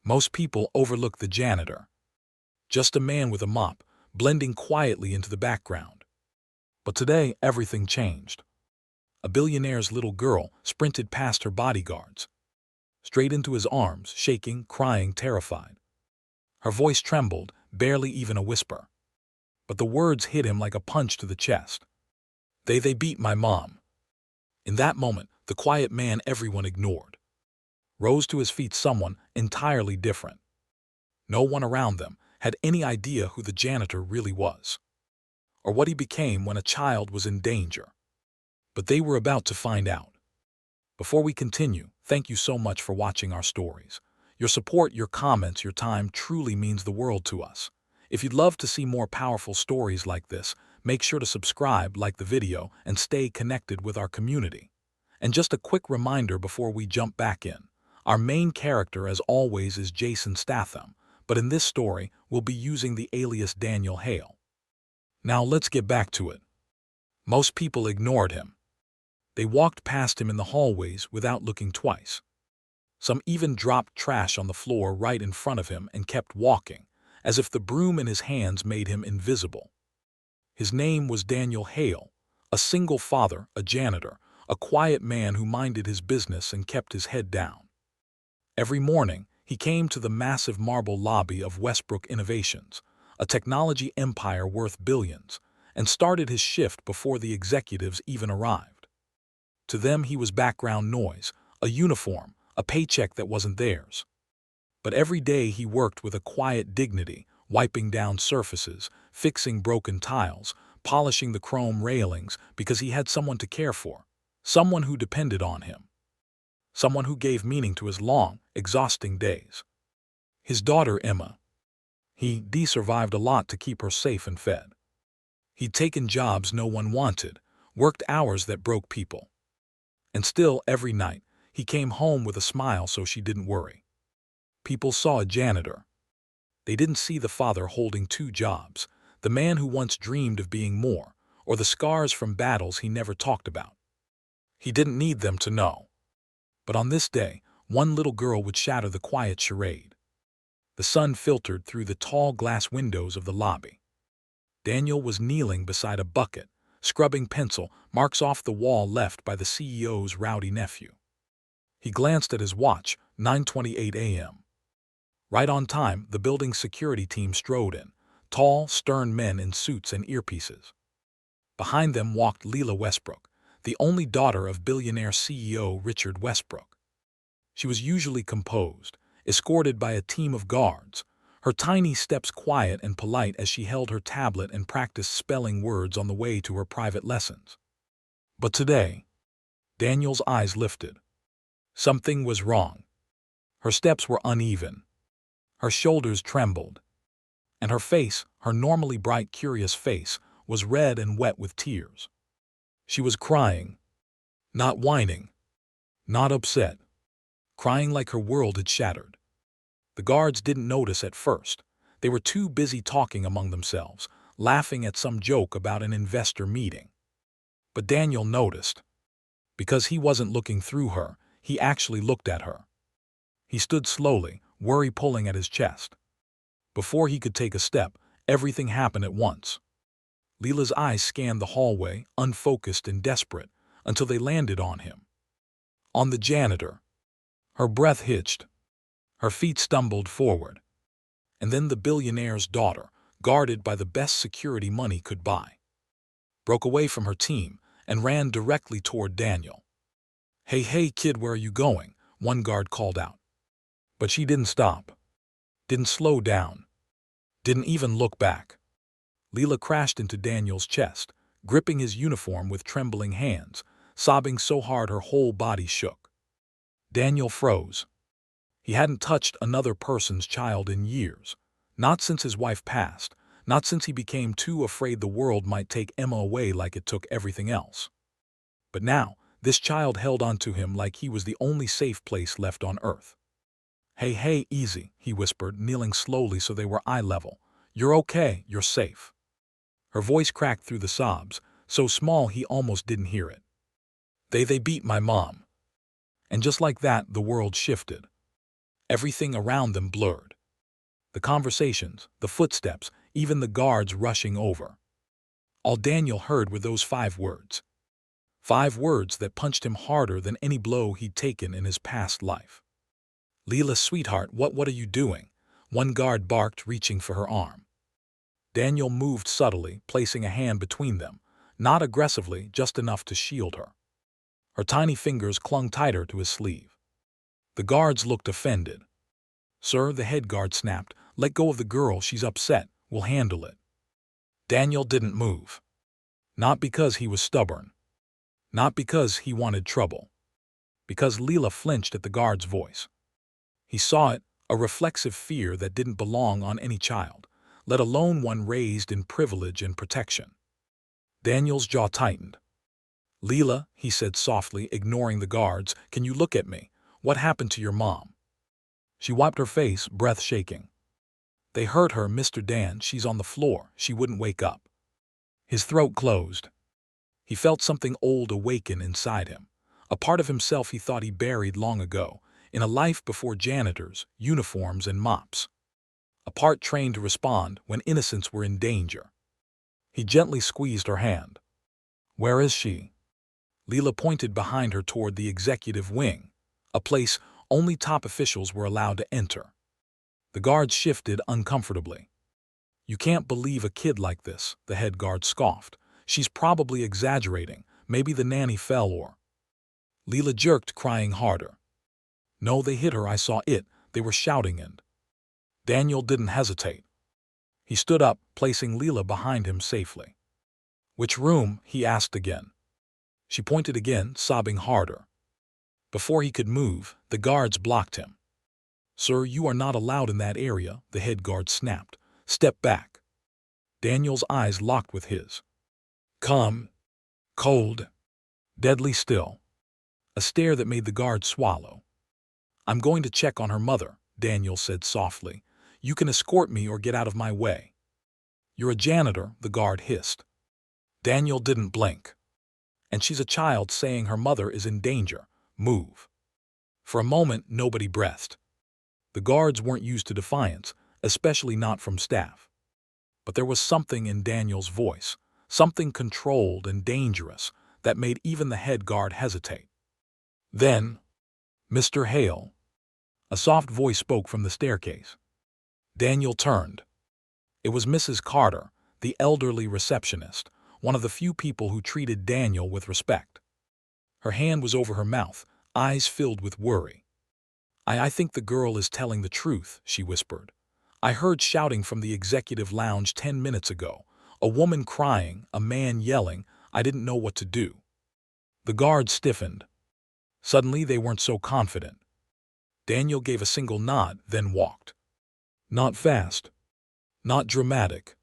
Most people overlook the janitor, just a man with a mop, blending quietly into the background. But today, everything changed. A billionaire's little girl sprinted past her bodyguards, straight into his arms, shaking, crying, terrified. Her voice trembled, barely even a whisper. But the words hit him like a punch to the chest. They beat my mom. In that moment, the quiet man everyone ignored rose to his feet, someone entirely different. No one around them had any idea who the janitor really was, or what he became when a child was in danger. But they were about to find out. Before we continue, thank you so much for watching our stories. Your support, your comments, your time truly means the world to us. If you'd love to see more powerful stories like this, make sure to subscribe, like the video, and stay connected with our community. And just a quick reminder before we jump back in. Our main character, as always, is Jasonstatham, but in this story, we'll be using the alias Daniel Hale. Now let's get back to it. Most people ignored him. They walked past him in the hallways without looking twice. Some even dropped trash on the floor right in front of him and kept walking, as if the broom in his hands made him invisible. His name was Daniel Hale, a single father, a janitor, a quiet man who minded his business and kept his head down. Every morning, he came to the massive marble lobby of Westbrook Innovations, a technology empire worth billions, and started his shift before the executives even arrived. To them, he was background noise, a uniform, a paycheck that wasn't theirs. But every day he worked with a quiet dignity, wiping down surfaces, fixing broken tiles, polishing the chrome railings, because he had someone to care for, someone who depended on him, someone who gave meaning to his long, exhausting days. His daughter, Emma. He survived a lot to keep her safe and fed. He'd taken jobs no one wanted, worked hours that broke people. And still, every night, he came home with a smile so she didn't worry. People saw a janitor. They didn't see the father holding two jobs, the man who once dreamed of being more, or the scars from battles he never talked about. He didn't need them to know. But on this day, one little girl would shatter the quiet charade. The sun filtered through the tall glass windows of the lobby. Daniel was kneeling beside a bucket, scrubbing pencil marks off the wall left by the CEO's rowdy nephew. He glanced at his watch, 9:28 a.m. Right on time, the building's security team strode in, tall, stern men in suits and earpieces. Behind them walked Leela Westbrook, the only daughter of billionaire CEO Richard Westbrook. She was usually composed, escorted by a team of guards, her tiny steps quiet and polite as she held her tablet and practiced spelling words on the way to her private lessons. But today, Daniel's eyes lifted. Something was wrong. Her steps were uneven. Her shoulders trembled. And her face, her normally bright, curious face, was red and wet with tears. She was crying. Not whining. Not upset. Crying like her world had shattered. The guards didn't notice at first. They were too busy talking among themselves, laughing at some joke about an investor meeting. But Daniel noticed. Because he wasn't looking through her, he actually looked at her. He stood slowly, worry pulling at his chest. Before he could take a step, everything happened at once. Leela's eyes scanned the hallway, unfocused and desperate, until they landed on him. On the janitor. Her breath hitched. Her feet stumbled forward. And then the billionaire's daughter, guarded by the best security money could buy, broke away from her team and ran directly toward Daniel. Hey kid, where are you going? One guard called out. But she didn't stop. Didn't slow down. Didn't even look back. Leela crashed into Daniel's chest, gripping his uniform with trembling hands, sobbing so hard her whole body shook. Daniel froze. He hadn't touched another person's child in years, not since his wife passed, not since he became too afraid the world might take Emma away like it took everything else. But now, this child held onto him like he was the only safe place left on earth. Hey, easy, he whispered, kneeling slowly so they were eye level. You're okay, you're safe. Her voice cracked through the sobs, so small he almost didn't hear it. They beat my mom. And just like that, the world shifted. Everything around them blurred. The conversations, the footsteps, even the guards rushing over. All Daniel heard were those 5 words. 5 words that punched him harder than any blow he'd taken in his past life. "Leela, sweetheart, what are you doing?" One guard barked, reaching for her arm. Daniel moved subtly, placing a hand between them, not aggressively, just enough to shield her. Her tiny fingers clung tighter to his sleeve. The guards looked offended. "Sir," the head guard snapped, "let go of the girl, she's upset, we'll handle it." Daniel didn't move. Not because he was stubborn. Not because he wanted trouble. Because Leela flinched at the guard's voice. He saw it, a reflexive fear that didn't belong on any child, let alone one raised in privilege and protection. Daniel's jaw tightened. "Leela," he said softly, ignoring the guards, "can you look at me? What happened to your mom?" She wiped her face, breath shaking. "They hurt her, Mr. Dan. She's on the floor. She wouldn't wake up." His throat closed. He felt something old awaken inside him, a part of himself he thought he buried long ago, in a life before janitors, uniforms, and mops. A part trained to respond when innocents were in danger. He gently squeezed her hand. "Where is she?" Leela pointed behind her toward the executive wing, a place only top officials were allowed to enter. The guards shifted uncomfortably. "You can't believe a kid like this," the head guard scoffed. "She's probably exaggerating. Maybe the nanny fell or—" Leela jerked, crying harder. "No, they hit her. I saw it. They were shouting and—" Daniel didn't hesitate. He stood up, placing Leela behind him safely. "Which room?" he asked again. She pointed again, sobbing harder. Before he could move, the guards blocked him. "Sir, you are not allowed in that area," the head guard snapped. "Step back." Daniel's eyes locked with his. Calm, cold, deadly still. A stare that made the guard swallow. "I'm going to check on her mother," Daniel said softly. "You can escort me or get out of my way." "You're a janitor," the guard hissed. Daniel didn't blink. "And she's a child saying her mother is in danger. Move." For a moment, nobody breathed. The guards weren't used to defiance, especially not from staff. But there was something in Daniel's voice, something controlled and dangerous, that made even the head guard hesitate. Then, "Mr. Hale." A soft voice spoke from the staircase. Daniel turned. It was Mrs. Carter, the elderly receptionist, one of the few people who treated Daniel with respect. Her hand was over her mouth, eyes filled with worry. I think the girl is telling the truth," she whispered. "I heard shouting from the executive lounge 10 minutes ago. A woman crying, a man yelling. I didn't know what to do." The guards stiffened. Suddenly they weren't so confident. Daniel gave a single nod, then walked. Not fast. Not dramatic.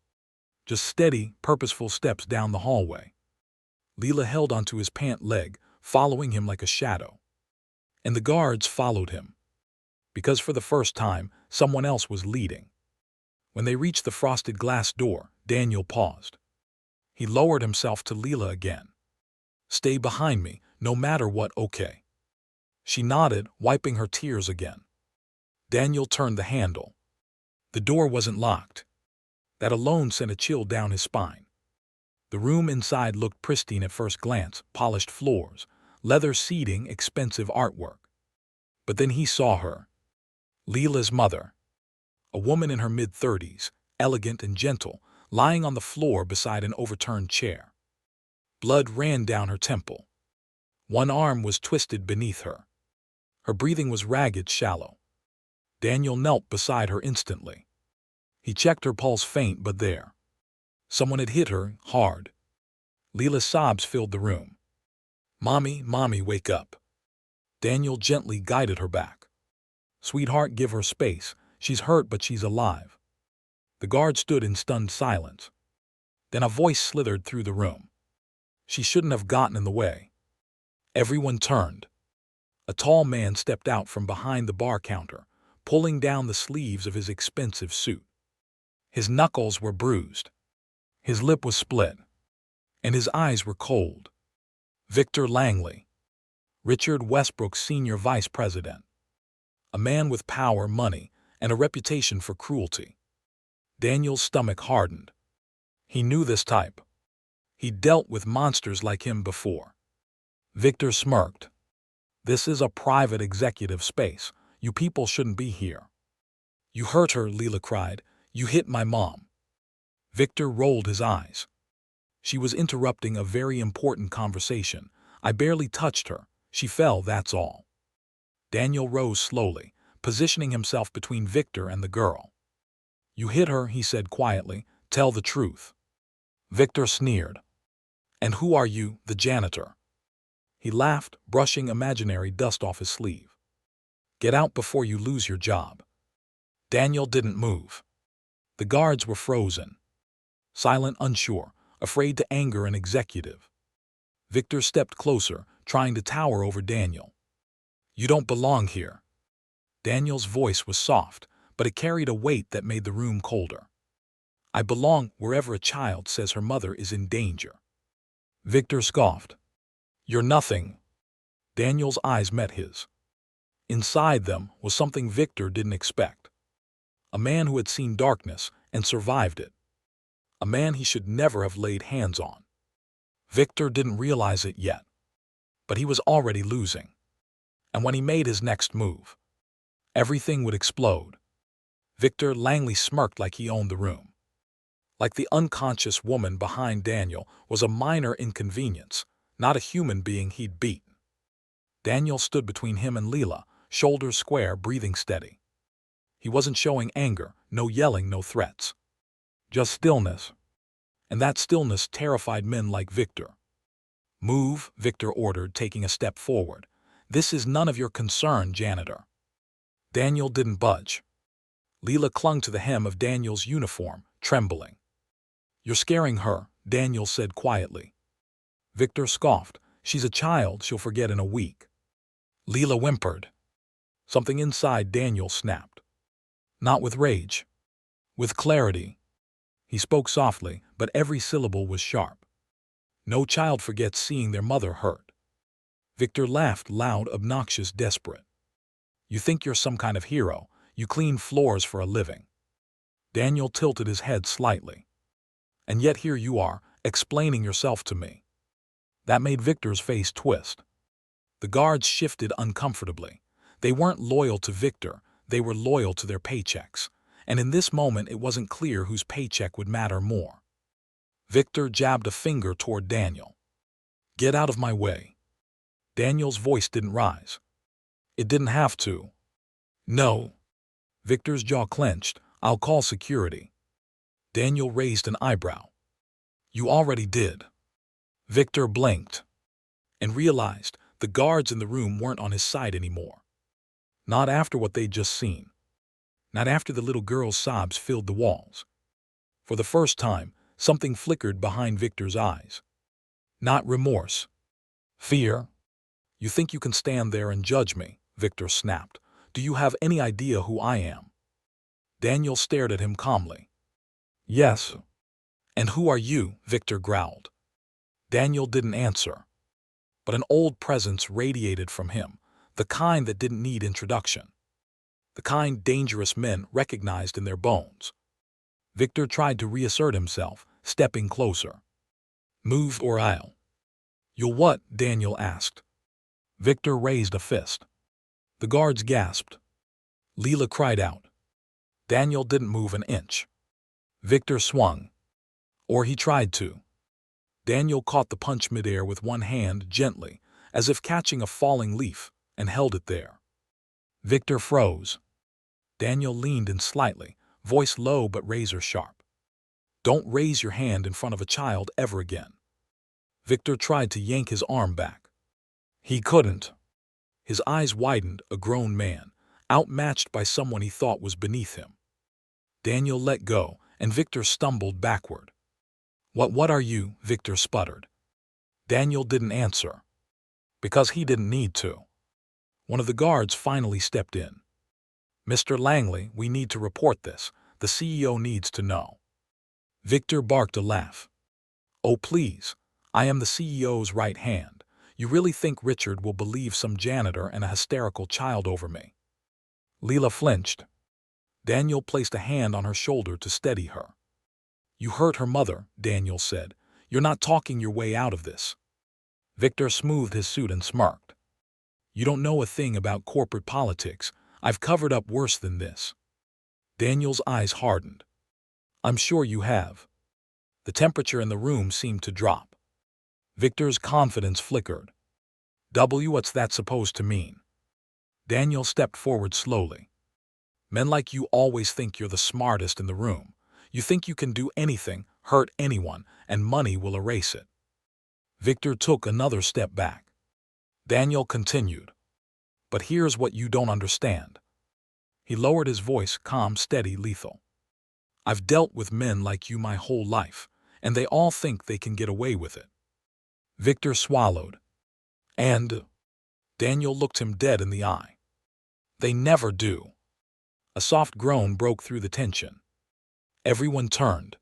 Just steady, purposeful steps down the hallway. Leela held onto his pant leg, following him like a shadow. And the guards followed him. Because for the first time, someone else was leading. When they reached the frosted glass door, Daniel paused. He lowered himself to Leela again. "Stay behind me, no matter what, okay?" She nodded, wiping her tears again. Daniel turned the handle. The door wasn't locked. That alone sent a chill down his spine. The room inside looked pristine at first glance, polished floors, leather seating, expensive artwork. But then he saw her. Leela's mother. A woman in her mid-30s, elegant and gentle, lying on the floor beside an overturned chair. Blood ran down her temple. One arm was twisted beneath her. Her breathing was ragged, shallow. Daniel knelt beside her instantly. He checked her pulse, faint but there. Someone had hit her, hard. Leela's sobs filled the room. "Mommy, Mommy, wake up." Daniel gently guided her back. "Sweetheart, give her space. She's hurt, but she's alive." The guard stood in stunned silence. Then a voice slithered through the room. "She shouldn't have gotten in the way." Everyone turned. A tall man stepped out from behind the bar counter, pulling down the sleeves of his expensive suit. His knuckles were bruised. His lip was split. And his eyes were cold. Victor Langley. Richard Westbrook's senior vice president. a man with power, money, and a reputation for cruelty. Daniel's stomach hardened. He knew this type. He'd dealt with monsters like him before. Victor smirked. This is a private executive space. You people shouldn't be here. You hurt her, Leela cried. You hit my mom. Victor rolled his eyes. She was interrupting a very important conversation. I barely touched her. She fell, that's all. Daniel rose slowly, positioning himself between Victor and the girl. You hit her, he said quietly. Tell the truth. Victor sneered. And who are you, the janitor? He laughed, brushing imaginary dust off his sleeve. Get out before you lose your job. Daniel didn't move. The guards were frozen. Silent, unsure, afraid to anger an executive. Victor stepped closer, trying to tower over Daniel. You don't belong here. Daniel's voice was soft, but it carried a weight that made the room colder. I belong wherever a child says her mother is in danger. Victor scoffed. You're nothing. Daniel's eyes met his. Inside them was something Victor didn't expect. A man who had seen darkness and survived it. A man he should never have laid hands on. Victor didn't realize it yet, but he was already losing. And when he made his next move, everything would explode. Victor Langley smirked like he owned the room. Like the unconscious woman behind Daniel was a minor inconvenience, not a human being he'd beaten. Daniel stood between him and Leela, shoulders square, breathing steady. He wasn't showing anger, no yelling, no threats. Just stillness. And that stillness terrified men like Victor. Move, Victor ordered, taking a step forward. This is none of your concern, janitor. Daniel didn't budge. Leela clung to the hem of Daniel's uniform, trembling. You're scaring her, Daniel said quietly. Victor scoffed. She's a child, she'll forget in a week. Leela whimpered. Something inside Daniel snapped. Not with rage. With clarity. He spoke softly, but every syllable was sharp. No child forgets seeing their mother hurt. Victor laughed, loud, obnoxious, desperate. You think you're some kind of hero. You clean floors for a living. Daniel tilted his head slightly. And yet here you are, explaining yourself to me. That made Victor's face twist. The guards shifted uncomfortably. They weren't loyal to Victor, they were loyal to their paychecks. And in this moment it wasn't clear whose paycheck would matter more. Victor jabbed a finger toward Daniel. Get out of my way. Daniel's voice didn't rise. It didn't have to. No. Victor's jaw clenched. I'll call security. Daniel raised an eyebrow. You already did. Victor blinked and realized the guards in the room weren't on his side anymore. Not after what they'd just seen. Not after the little girl's sobs filled the walls. For the first time, something flickered behind Victor's eyes. Not remorse. Fear. You think you can stand there and judge me, Victor snapped. Do you have any idea who I am? Daniel stared at him calmly. Yes. And who are you? Victor growled. Daniel didn't answer. But an old presence radiated from him, the kind that didn't need introduction. The kind dangerous men recognized in their bones. Victor tried to reassert himself, stepping closer. Move or I'll. You'll what? Daniel asked. Victor raised a fist. The guards gasped. Leela cried out. Daniel didn't move an inch. Victor swung. Or he tried to. Daniel caught the punch midair with one hand gently, as if catching a falling leaf, and held it there. Victor froze. Daniel leaned in slightly, voice low but razor sharp. Don't raise your hand in front of a child ever again. Victor tried to yank his arm back. He couldn't. His eyes widened, a grown man, outmatched by someone he thought was beneath him. Daniel let go, and Victor stumbled backward. What are you? Victor sputtered. Daniel didn't answer. Because he didn't need to. One of the guards finally stepped in. Mr. Langley, we need to report this. The CEO needs to know. Victor barked a laugh. Oh, please. I am the CEO's right hand. You really think Richard will believe some janitor and a hysterical child over me? Leela flinched. Daniel placed a hand on her shoulder to steady her. "You hurt her mother," Daniel said. "You're not talking your way out of this." Victor smoothed his suit and smirked. "You don't know a thing about corporate politics. I've covered up worse than this." Daniel's eyes hardened. "I'm sure you have." The temperature in the room seemed to drop. Victor's confidence flickered. What's that supposed to mean?" Daniel stepped forward slowly. "Men like you always think you're the smartest in the room. You think you can do anything, hurt anyone, and money will erase it." Victor took another step back. Daniel continued. "But here's what you don't understand." He lowered his voice, calm, steady, lethal. "I've dealt with men like you my whole life, and they all think they can get away with it." Victor swallowed. "And?" Daniel looked him dead in the eye. "They never do." A soft groan broke through the tension. Everyone turned.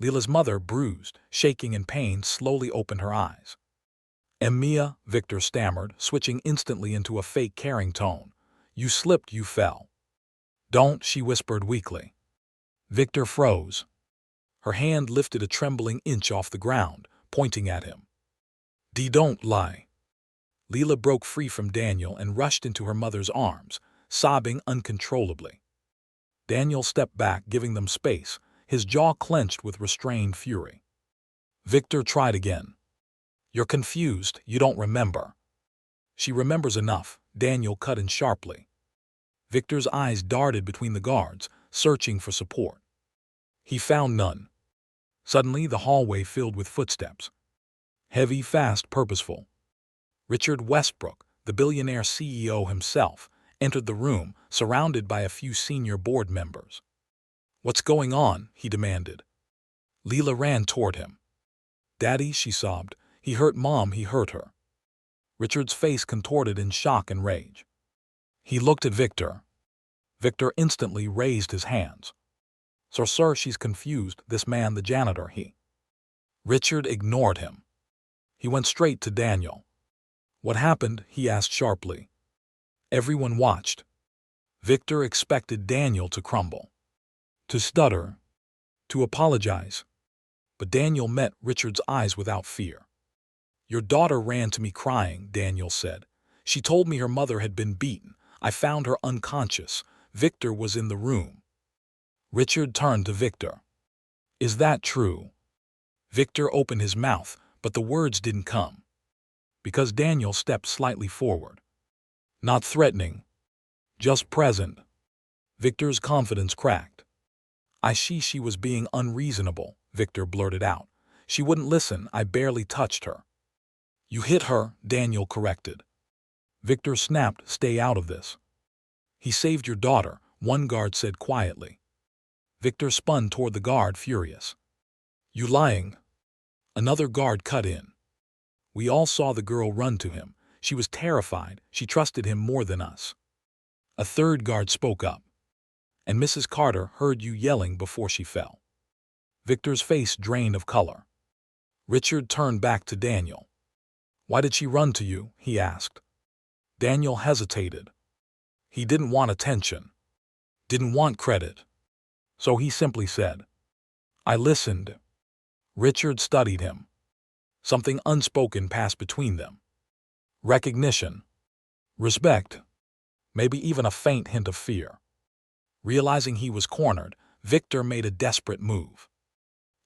Leela's mother, bruised, shaking in pain, slowly opened her eyes. "Mia," Victor stammered, switching instantly into a fake caring tone. "You slipped, you fell." "Don't," she whispered weakly. Victor froze. Her hand lifted a trembling inch off the ground, pointing at him. Don't lie." Leela broke free from Daniel and rushed into her mother's arms, sobbing uncontrollably. Daniel stepped back, giving them space, his jaw clenched with restrained fury. Victor tried again. "You're confused, you don't remember." "She remembers enough," Daniel cut in sharply. Victor's eyes darted between the guards, searching for support. He found none. Suddenly the hallway filled with footsteps. Heavy, fast, purposeful. Richard Westbrook, the billionaire CEO himself, entered the room, surrounded by a few senior board members. "What's going on?" he demanded. Leela ran toward him. "Daddy," she sobbed. "He hurt Mom, he hurt her." Richard's face contorted in shock and rage. He looked at Victor. Victor instantly raised his hands. Sir, she's confused, this man the janitor, he." Richard ignored him. He went straight to Daniel. "What happened?" he asked sharply. Everyone watched. Victor expected Daniel to crumble, to stutter, to apologize. But Daniel met Richard's eyes without fear. "Your daughter ran to me crying," Daniel said. "She told me her mother had been beaten. I found her unconscious. Victor was in the room." Richard turned to Victor. "Is that true?" Victor opened his mouth, but the words didn't come. Because Daniel stepped slightly forward. Not threatening, just present. Victor's confidence cracked. She was being unreasonable," Victor blurted out. "She wouldn't listen, I barely touched her." "You hit her," Daniel corrected. Victor snapped, "Stay out of this." "He saved your daughter," one guard said quietly. Victor spun toward the guard, furious. "You lying." Another guard cut in. "We all saw the girl run to him. She was terrified. She trusted him more than us." A third guard spoke up. "And Mrs. Carter heard you yelling before she fell." Victor's face drained of color. Richard turned back to Daniel. "Why did she run to you?" he asked. Daniel hesitated. He didn't want attention, didn't want credit. So he simply said, "I listened." Richard studied him. Something unspoken passed between them. Recognition, respect, maybe even a faint hint of fear. Realizing he was cornered, Victor made a desperate move.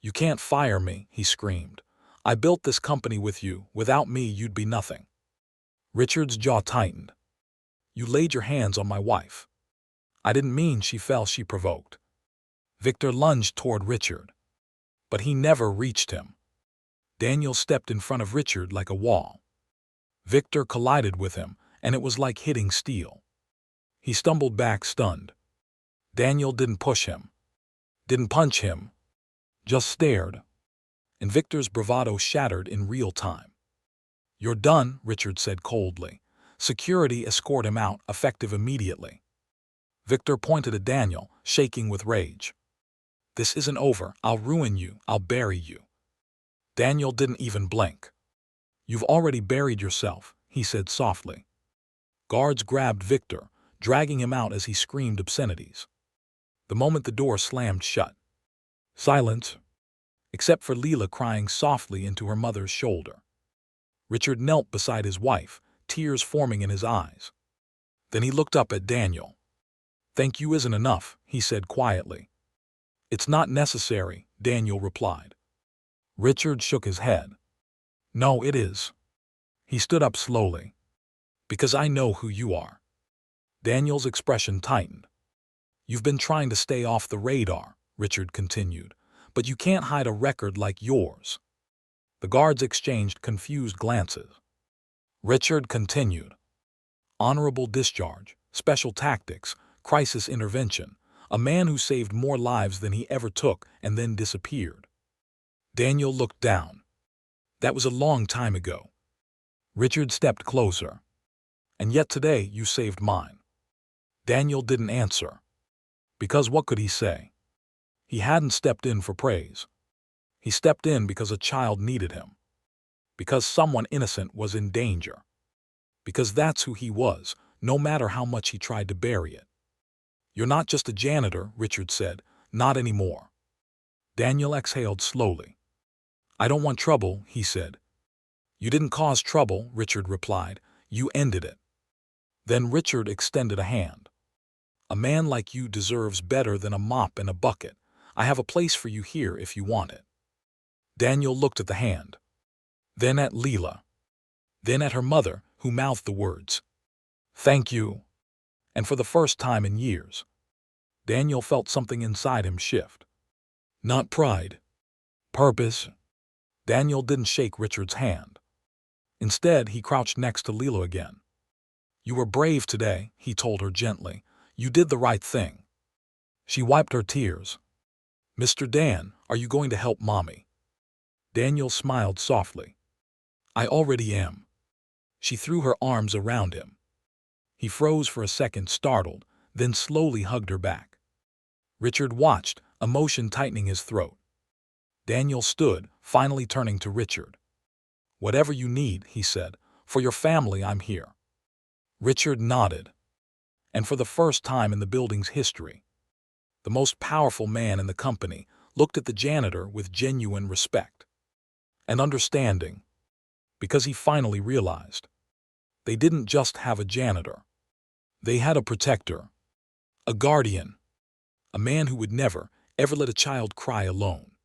"You can't fire me," he screamed. "I built this company with you. Without me, you'd be nothing." Richard's jaw tightened. "You laid your hands on my wife." "I didn't mean she fell," she provoked. Victor lunged toward Richard. But he never reached him. Daniel stepped in front of Richard like a wall. Victor collided with him, and it was like hitting steel. He stumbled back, stunned. Daniel didn't push him, didn't punch him, just stared. And Victor's bravado shattered in real time. "You're done," Richard said coldly. "Security escort him out, effective immediately." Victor pointed at Daniel, shaking with rage. "This isn't over. I'll ruin you. I'll bury you." Daniel didn't even blink. "You've already buried yourself," he said softly. Guards grabbed Victor, dragging him out as he screamed obscenities. The moment the door slammed shut, silence, except for Leela crying softly into her mother's shoulder. Richard knelt beside his wife, tears forming in his eyes. Then he looked up at Daniel. "Thank you isn't enough," he said quietly. "It's not necessary," Daniel replied. Richard shook his head. "No, it is." He stood up slowly. "Because I know who you are." Daniel's expression tightened. "You've been trying to stay off the radar," Richard continued, "but you can't hide a record like yours." The guards exchanged confused glances. Richard continued. "Honorable discharge, special tactics, crisis intervention, a man who saved more lives than he ever took and then disappeared." Daniel looked down. "That was a long time ago." Richard stepped closer. "And yet today you saved mine." Daniel didn't answer. Because what could he say? He hadn't stepped in for praise. He stepped in because a child needed him. Because someone innocent was in danger. Because that's who he was, no matter how much he tried to bury it. "You're not just a janitor," Richard said. "Not anymore." Daniel exhaled slowly. "I don't want trouble," he said. "You didn't cause trouble," Richard replied. "You ended it." Then Richard extended a hand. "A man like you deserves better than a mop and a bucket. I have a place for you here if you want it." Daniel looked at the hand. Then at Leela. Then at her mother, who mouthed the words, "Thank you." And for the first time in years, Daniel felt something inside him shift. Not pride. Purpose. Daniel didn't shake Richard's hand. Instead, he crouched next to Leela again. "You were brave today," he told her gently. "You did the right thing." She wiped her tears. "Mr. Dan, are you going to help Mommy?" Daniel smiled softly. "I already am." She threw her arms around him. He froze for a second, startled, then slowly hugged her back. Richard watched, emotion tightening his throat. Daniel stood, finally turning to Richard. "Whatever you need," he said. "For your family, I'm here." Richard nodded. And for the first time in the building's history, the most powerful man in the company looked at the janitor with genuine respect and understanding, because he finally realized they didn't just have a janitor. They had a protector, a guardian, a man who would never, ever let a child cry alone.